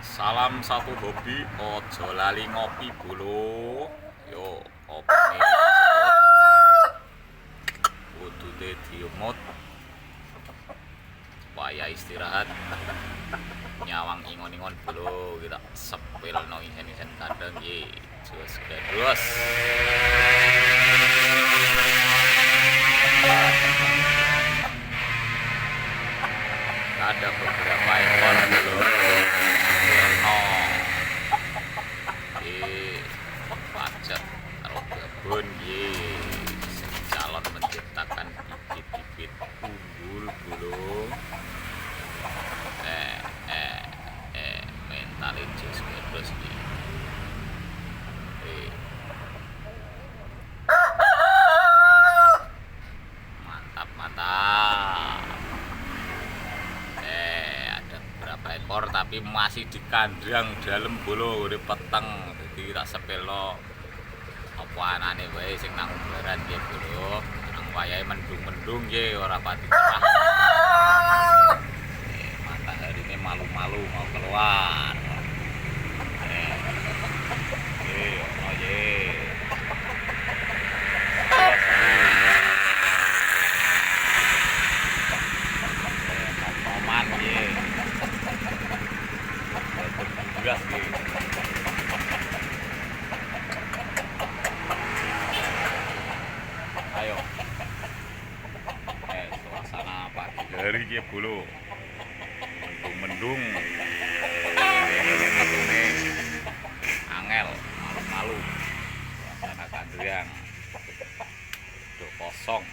Salam satu hobi, ojo lali ngopi bulu. Yo, kopi sepot, wudute diumut, waya istirahat, nyawang ingon-ingon bulu, kita sepil no isen-isen kadang ye, jos gados. Ada beberapa ekor bulu. Pajak karo babon ye calon menciptakan bibit-bibit unggul bulung mental jos terus iki mantap mantap. Ada beberapa ekor tapi masih di kandang dalam bulu di peteng, jadi tak sepelo apa anane wae sing nang barat ya bulu, nang wayahe mendung-mendung ye ora pati cerah. Matahari ini malu-malu mau keluar. Ono ye. Moman ye. Gas ye. Ayo. Suasana pagi hari ki bulu. Mendung-mendung. Angel, malu-malu. Suasana kandang. Udah kosong.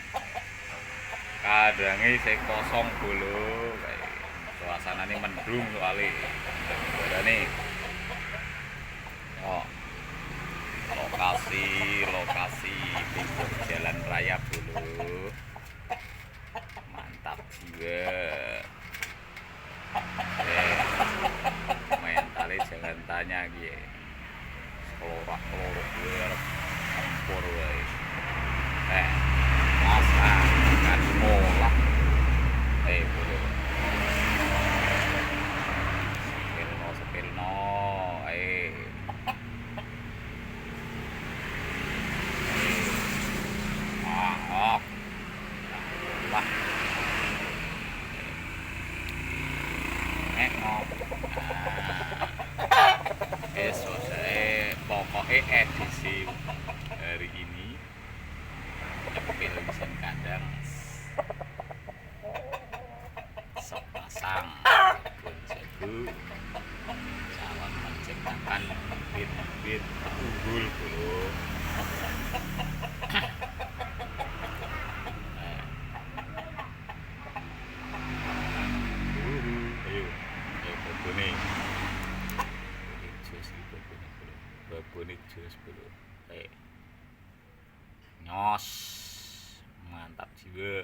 Kadange sing kosong bulu. Suasana ini mendung soalnya. Ini. Oh. Lokasi pinggir jalan raya bulu. Mantap jiwa. Mentalnya jangan tanya gitu. Kelorak-kelorak gue campur gue. Masa kan molah. Bulu. Sepilno. Wah. Selesai pokoknya edisi hari ini nyepil isen kandang sepasang pun jago calon menciptakan bibit-bibit unggul bulu. Babone jos bulu. Nyos. Mantap jiwa.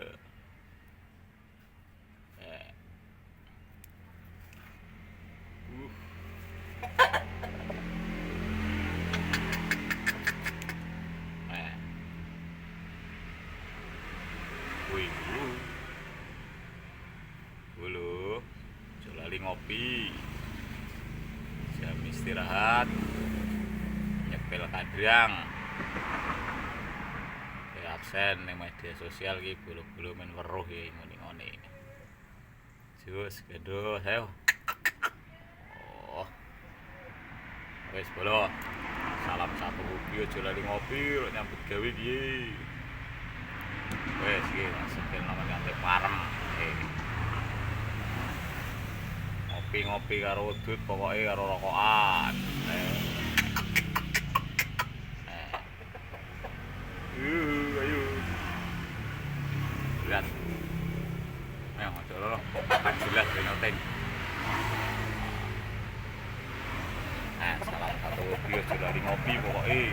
Bulu. Jolali ngopi. Jam istirahat. Nyepil kadang absen ning media sosial iki bulu-bulu men weruh ya ngene-ngene. Jus gados ayo. Oh. Wes bolo. Salam satu hobi aja lali ngopi nyambut gawe iki. Wes iki sepil nang nganti parem. Ngopi-ngopi karo udut pokoke karo rokokan. Ayo. Lihat. Ayo ngobrol makan jelas nyoteng. Salah satu hobi aja lali ngopi pokoke.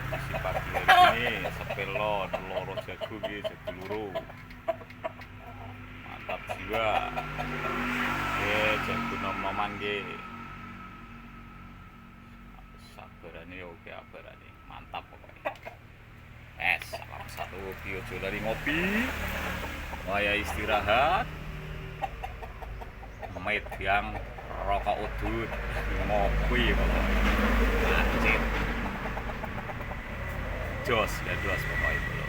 Pasti pagi hari ini sepelo loro jago iki seduluru. Mantap jiwa. Jago nom-noman ge. Sabarane oke abarane. Mantap pokoknya. Salam satu hobi aja lali ngopi. Waya istirahat. Mediang rokok udut, ngopi pokoknya. Anjir. Jos, ya jos pokoknya.